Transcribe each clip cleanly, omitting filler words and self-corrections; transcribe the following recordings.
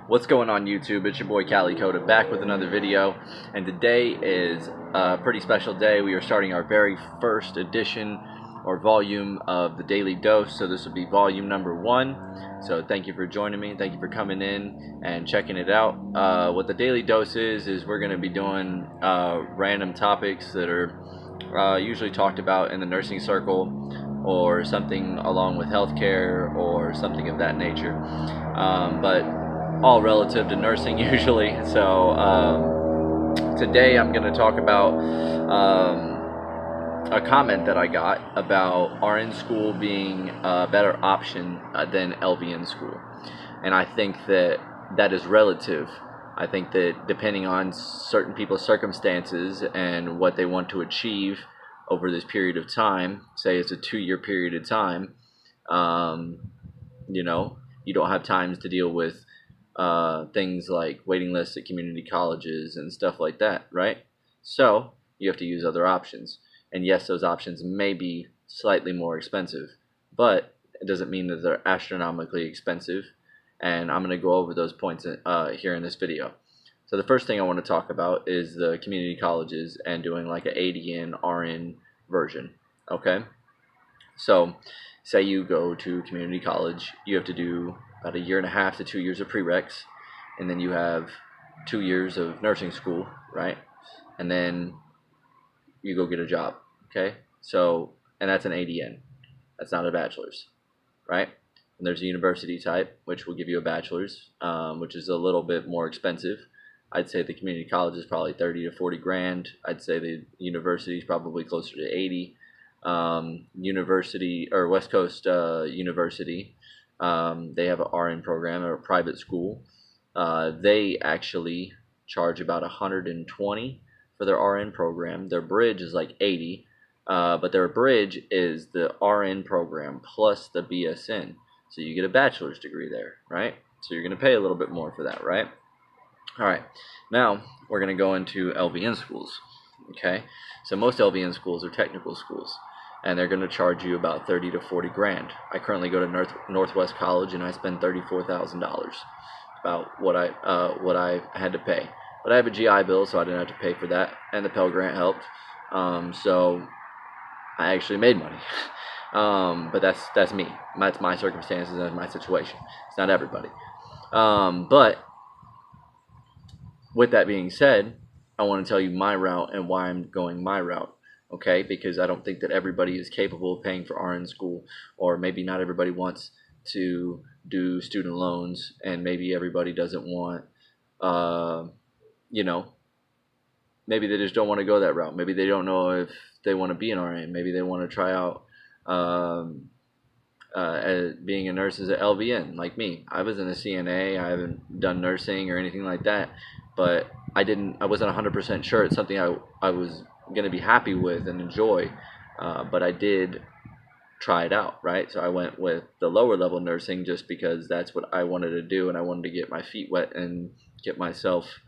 What's going on YouTube? It's your boy CaliCoda back with another video, and today is a pretty special day. We are starting our very first edition or volume of the Daily Dose, so this will be volume number 1. So thank you for joining me, thank you for coming in and checking it out. What the Daily Dose is we're going to be doing random topics that are usually talked about in the nursing circle, or something along with healthcare or something of that nature, but all relative to nursing usually. So today I'm going to talk about a comment that I got about RN school being a better option than LVN school, and I think that that is relative. I think that depending on certain people's circumstances and what they want to achieve over this period of time, say it's a 2-year period of time, you know, you don't have times to deal with things like waiting lists at community colleges and stuff like that, right? So you have to use other options. And yes, those options may be slightly more expensive, but it doesn't mean that they're astronomically expensive. And I'm going to go over those points here in this video. So the first thing I want to talk about is the community colleges and doing like an ADN RN version. Okay, so say you go to community college, you have to do about 1.5 to 2 years of prereqs, and then you have 2 years of nursing school, right? And then you go get a job. Okay, so, and that's an ADN, that's not a bachelor's, right? And there's a university type, which will give you a bachelor's, which is a little bit more expensive. I'd say the community college is probably 30 to 40 grand. I'd say the university is probably closer to 80. University, or West Coast University, they have an RN program, or a private school. They actually charge about 120 for their RN program. Their bridge is like 80, but their bridge is the RN program plus the BSN. So you get a bachelor's degree there, right? So you're going to pay a little bit more for that, right? All right, now we're going to go into LVN schools. Okay, so most LVN schools are technical schools, and they're going to charge you about 30 to 40 grand. I currently go to Northwest College, and I spend $34,000, about what I had to pay. But I have a GI Bill, so I didn't have to pay for that, and the Pell Grant helped. So I actually made money. But that's me. That's my circumstances, that's my situation. It's not everybody. But with that being said, I want to tell you my route and why I'm going my route, okay? Because I don't think that everybody is capable of paying for RN school, or maybe not everybody wants to do student loans, and maybe everybody doesn't want, you know, maybe they just don't want to go that route. Maybe they don't know if they want to be an RN. Maybe they want to try out as being a nurse as an LVN, like me. I was in a CNA. I haven't done nursing or anything like that, but I wasn't 100% sure it's something I was going to be happy with and enjoy, but I did try it out, right? So I went with the lower level nursing just because that's what I wanted to do, and I wanted to get my feet wet and get myself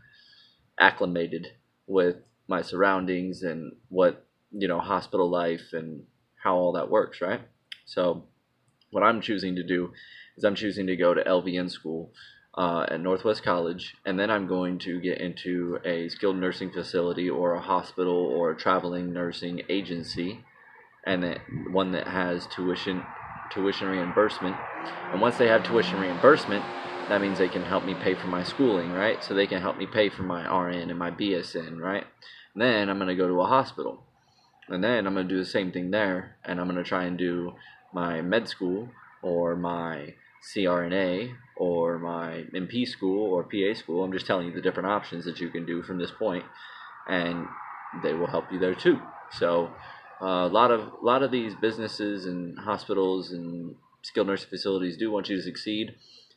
acclimated with my surroundings and what, hospital life and how all that works, right? So what I'm choosing to do is I'm choosing to go to LVN school at Northwest College, and then I'm going to get into a skilled nursing facility or a hospital or a traveling nursing agency, and one that has tuition reimbursement. And once they have tuition reimbursement, that means they can help me pay for my schooling, right? So they can help me pay for my RN and my BSN, right? And then I'm going to go to a hospital, and then I'm going to do the same thing there, and I'm going to try and do my med school or my CRNA or my MP school or PA school. I'm just telling you the different options that you can do from this point, and they will help you there too. So a lot of these businesses and hospitals and skilled nursing facilities do want you to succeed,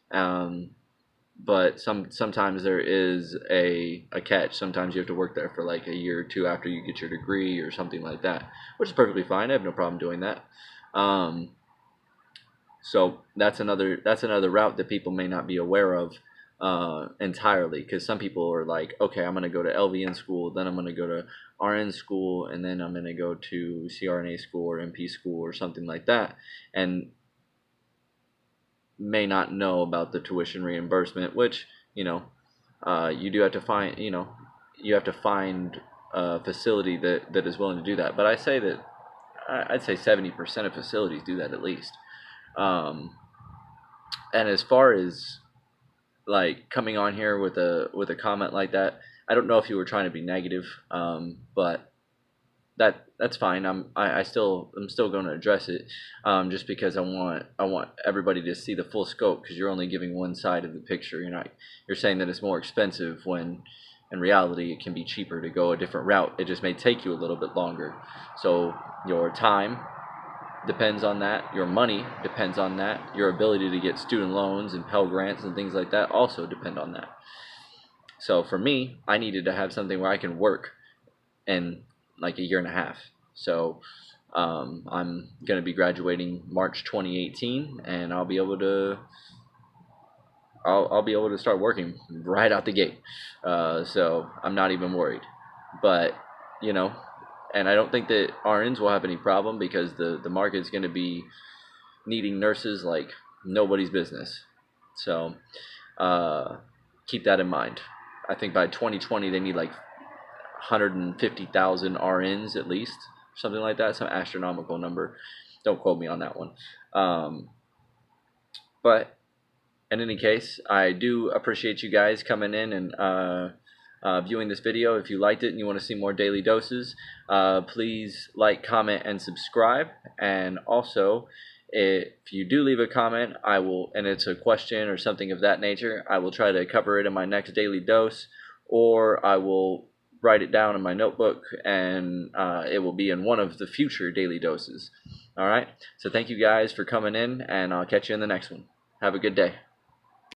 but sometimes there is a catch. Sometimes you have to work there for like a year or two after you get your degree or something like that, which is perfectly fine. I have no problem doing that. So that's another route that people may not be aware of entirely, because some people are like, okay, I'm going to go to LVN school, then I'm going to go to RN school, and then I'm going to go to CRNA school or MP school or something like that. And may not know about the tuition reimbursement, which, you do have to find, you have to find a facility that is willing to do that. But I'd say 70% of facilities do that at least. And as far as like coming on here with a comment like that, I don't know if you were trying to be negative, but that's fine. I'm still going to address it, just because I want everybody to see the full scope, because you're only giving one side of the picture. You're saying that it's more expensive when in reality it can be cheaper to go a different route. It just may take you a little bit longer. So your time depends on that. Your money depends on that. Your ability to get student loans and Pell Grants and things like that also depend on that. So for me, I needed to have something where I can work in like a year and a half. So I'm going to be graduating March 2018, and I'll be able to start working right out the gate. So I'm not even worried. But and I don't think that RNs will have any problem, because the market's going to be needing nurses like nobody's business. So keep that in mind. I think by 2020 they need like 150,000 RNs at least, something like that, some astronomical number. Don't quote me on that one. But in any case, I do appreciate you guys coming in and viewing this video. If you liked it and you want to see more daily doses, please like, comment, and subscribe. And also, if you do leave a comment, and it's a question or something of that nature, I will try to cover it in my next daily dose, or I will write it down in my notebook, and it will be in one of the future daily doses. All right, so thank you guys for coming in, and I'll catch you in the next one. Have a good day.